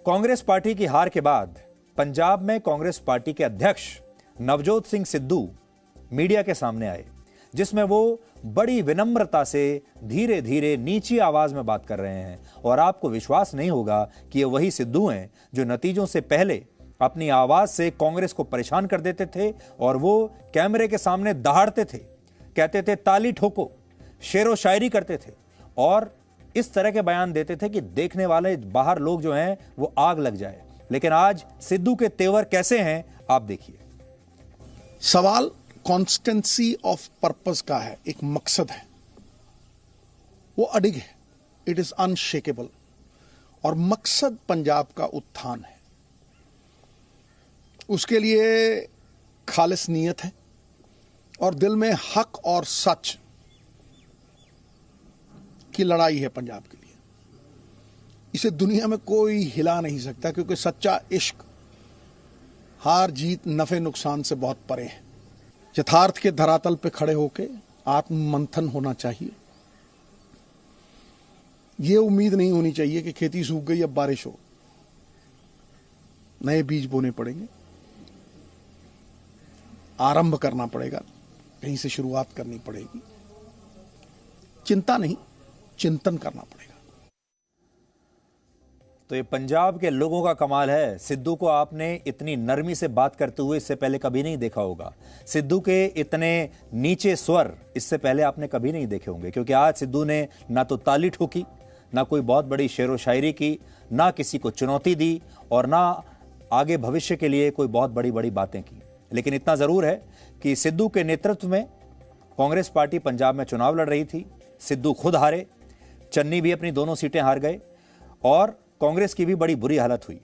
Congress party की हार के बाद पंजाब में कांग्रेस पार्टी के अध्यक्ष नवजोत सिंह सिद्धू मीडिया के सामने आए, जिसमें वो बड़ी विनम्रता से धीरे धीरे नीची आवाज में बात कर रहे हैं। और आपको विश्वास नहीं होगा कि ये वही सिद्धू हैं जो नतीजों से पहले अपनी आवाज से कांग्रेस को परेशान कर देते थे और वो कैमरे के सामने दहाड़ते थे, कहते थे ताली ठोको, शेरो शायरी करते थे और इस तरह के बयान देते थे कि देखने वाले बाहर लोग जो हैं वो आग लग जाए। लेकिन आज सिद्धू के तेवर कैसे हैं आप देखिए। सवाल कॉन्स्टेंसी ऑफ पर्पस का है, एक मकसद है, वो अडिग है, इट इज अनशेकेबल। और मकसद पंजाब का उत्थान है, उसके लिए खालिस नीयत है और दिल में हक और सच की लड़ाई है पंजाब के लिए। इसे दुनिया में कोई हिला नहीं सकता, क्योंकि सच्चा इश्क हार जीत नफे नुकसान से बहुत परे है। यथार्थ के धरातल पे खड़े होके आत्ममंथन होना चाहिए। यह उम्मीद नहीं होनी चाहिए कि खेती सूख गई अब बारिश हो, नए बीज बोने पड़ेंगे, आरंभ करना पड़ेगा, कहीं से शुरुआत करनी पड़ेगी। चिंता नहीं, चिंतन करना पड़ेगा। तो ये पंजाब के लोगों का कमाल है। सिद्धू को आपने इतनी नरमी से बात करते हुए इससे पहले कभी नहीं देखा होगा। सिद्धू के इतने नीचे स्वर इससे पहले आपने कभी नहीं देखे होंगे, क्योंकि आज सिद्धू ने ना तो ताली ठोकी, ना कोई बहुत बड़ी शेरो शायरी की, ना किसी को चुनौती दी और ना आगे भविष्य के लिए कोई बहुत बड़ी बड़ी बातें की। लेकिन इतना जरूर है कि सिद्धू के नेतृत्व में कांग्रेस पार्टी पंजाब में चुनाव लड़ रही थी। सिद्धू खुद हारे, चन्नी भी अपनी दोनों सीटें हार गए और कांग्रेस की भी बड़ी बुरी हालत हुई।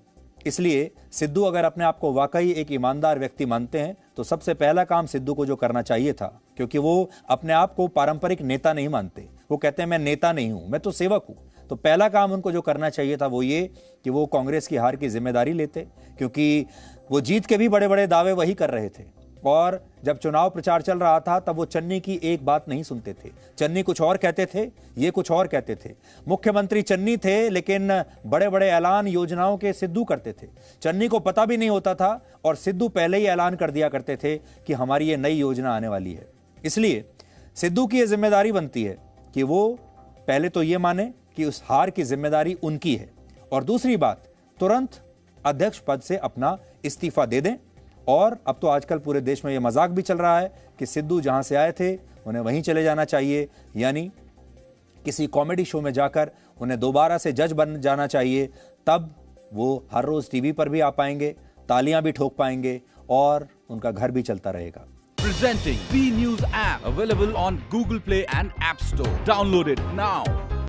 इसलिए सिद्धू अगर अपने आप को वाकई एक ईमानदार व्यक्ति मानते हैं तो सबसे पहला काम सिद्धू को जो करना चाहिए था, क्योंकि वो अपने आप को पारंपरिक नेता नहीं मानते, वो कहते हैं मैं नेता नहीं हूं, मैं तो सेवक हूं, तो पहला काम उनको जो करना चाहिए था वो ये कि वो कांग्रेस की हार की जिम्मेदारी लेते, क्योंकि वो जीत के भी बड़े बड़े दावे वही कर रहे थे। और जब चुनाव प्रचार चल रहा था तब वो चन्नी की एक बात नहीं सुनते थे। चन्नी कुछ और कहते थे, ये कुछ और कहते थे। मुख्यमंत्री चन्नी थे, लेकिन बड़े बड़े ऐलान योजनाओं के सिद्धू करते थे। चन्नी को पता भी नहीं होता था और सिद्धू पहले ही ऐलान कर दिया करते थे कि हमारी ये नई योजना आने वाली है। इसलिए सिद्धू की ये जिम्मेदारी बनती है कि वो पहले तो ये माने कि उस हार की जिम्मेदारी उनकी है, और दूसरी बात, तुरंत अध्यक्ष पद से अपना इस्तीफा दे दें। और अब तो आजकल पूरे देश में यह मजाक भी चल रहा है कि सिद्धू जहां से आए थे उन्हें वहीं चले जाना चाहिए, यानी किसी कॉमेडी शो में जाकर उन्हें दोबारा से जज बन जाना चाहिए। तब वो हर रोज टीवी पर भी आ पाएंगे, तालियां भी ठोक पाएंगे और उनका घर भी चलता रहेगा। Presenting B News app available on Google Play and App Store. Download it now.